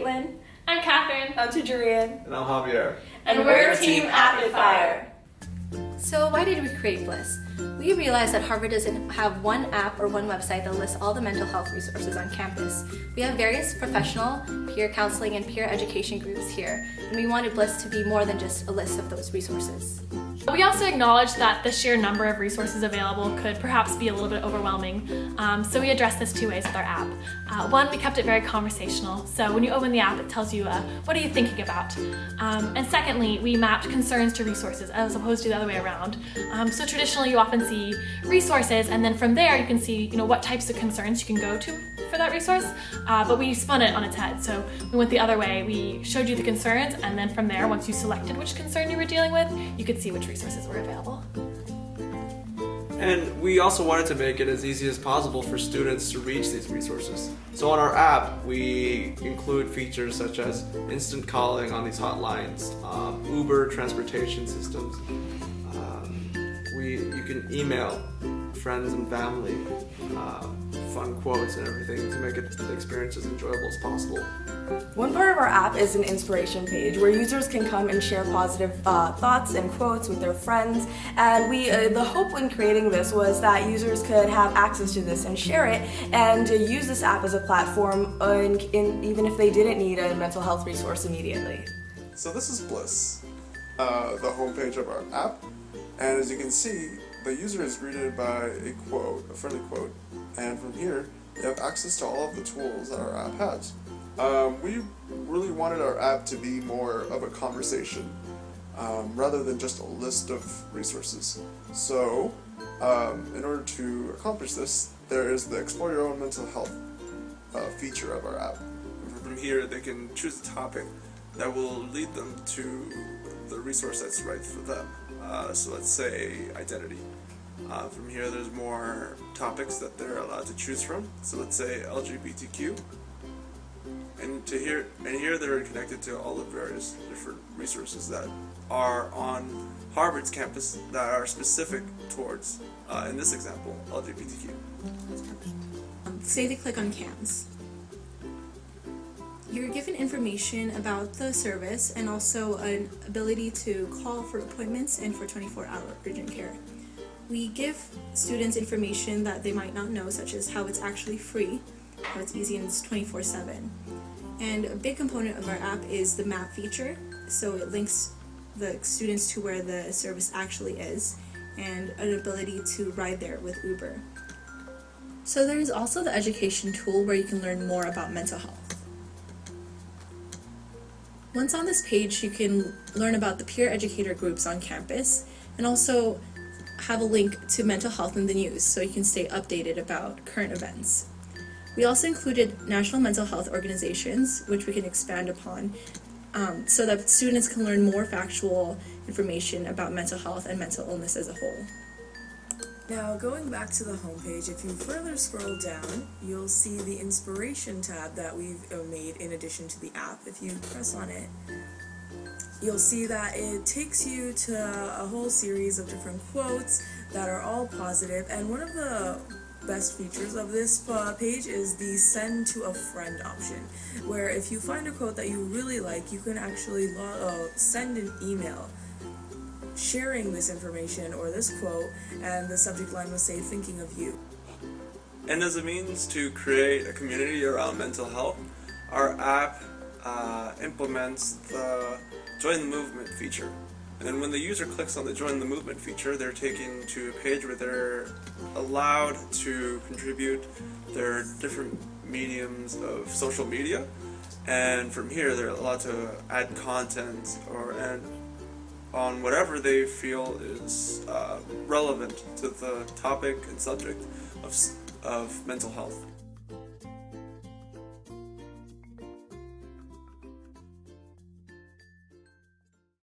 Caitlin. I'm Catherine. I'm Tajrean. And I'm Javier. And we're Team AppidFire. So why did we create Bliss? We realized that Harvard doesn't have one app or one website that lists all the mental health resources on campus. We have various professional, peer counseling, and peer education groups here, and we wanted Bliss to be more than just a list of those resources. We also acknowledge that the sheer number of resources available could perhaps be a little bit overwhelming, so we addressed this two ways with our app. One, we kept it very conversational, so when you open the app it tells you what are you thinking about. And secondly, we mapped concerns to resources as opposed to the other way around. So traditionally you often see resources, and then from there you can see what types of concerns you can go to for that resource, but we spun it on its head. So we went the other way. We showed you the concerns, and then from there, once you selected which concern you were dealing with, you could see which resources were available. And we also wanted to make it as easy as possible for students to reach these resources. So on our app, we include features such as instant calling on these hotlines, Uber transportation systems. You can email friends and family, fun quotes and everything to make the experience as enjoyable as possible. One part of our app is an inspiration page where users can come and share positive thoughts and quotes with their friends. And the hope when creating this was that users could have access to this and share it and use this app as a platform even if they didn't need a mental health resource immediately. So this is Bliss, the homepage of our app. And as you can see, the user is greeted by a quote, a friendly quote, and from here, they have access to all of the tools that our app has. We really wanted our app to be more of a conversation, rather than just a list of resources. So, in order to accomplish this, there is the Explore Your Own Mental Health feature of our app. From here, they can choose a topic that will lead them to the resource that's right for them. So let's say identity. From here there's more topics that they're allowed to choose from. So let's say LGBTQ. And here they're connected to all the various different resources that are on Harvard's campus that are specific towards, in this example, LGBTQ. Say they click on CAMS. You're given information about the service and also an ability to call for appointments and for 24-hour urgent care. We give students information that they might not know, such as how it's actually free, how it's easy, and it's 24/7. And a big component of our app is the map feature, so it links the students to where the service actually is, and an ability to ride there with Uber. So there is also the education tool where you can learn more about mental health. Once on this page, you can learn about the peer educator groups on campus and also have a link to mental health in the news so you can stay updated about current events. We also included national mental health organizations, which we can expand upon, so that students can learn more factual information about mental health and mental illness as a whole. Now, going back to the homepage, if you further scroll down, you'll see the inspiration tab that we've made in addition to the app. If you press on it, you'll see that it takes you to a whole series of different quotes that are all positive, and one of the best features of this page is the send to a friend option, where if you find a quote that you really like, you can actually send an email sharing this information or this quote, and the subject line will say thinking of you. And as a means to create a community around mental health, our app implements the Join the Movement feature. And when the user clicks on the Join the Movement feature, they're taken to a page where they're allowed to contribute their different mediums of social media, and from here they're allowed to add content and on whatever they feel is relevant to the topic and subject of mental health.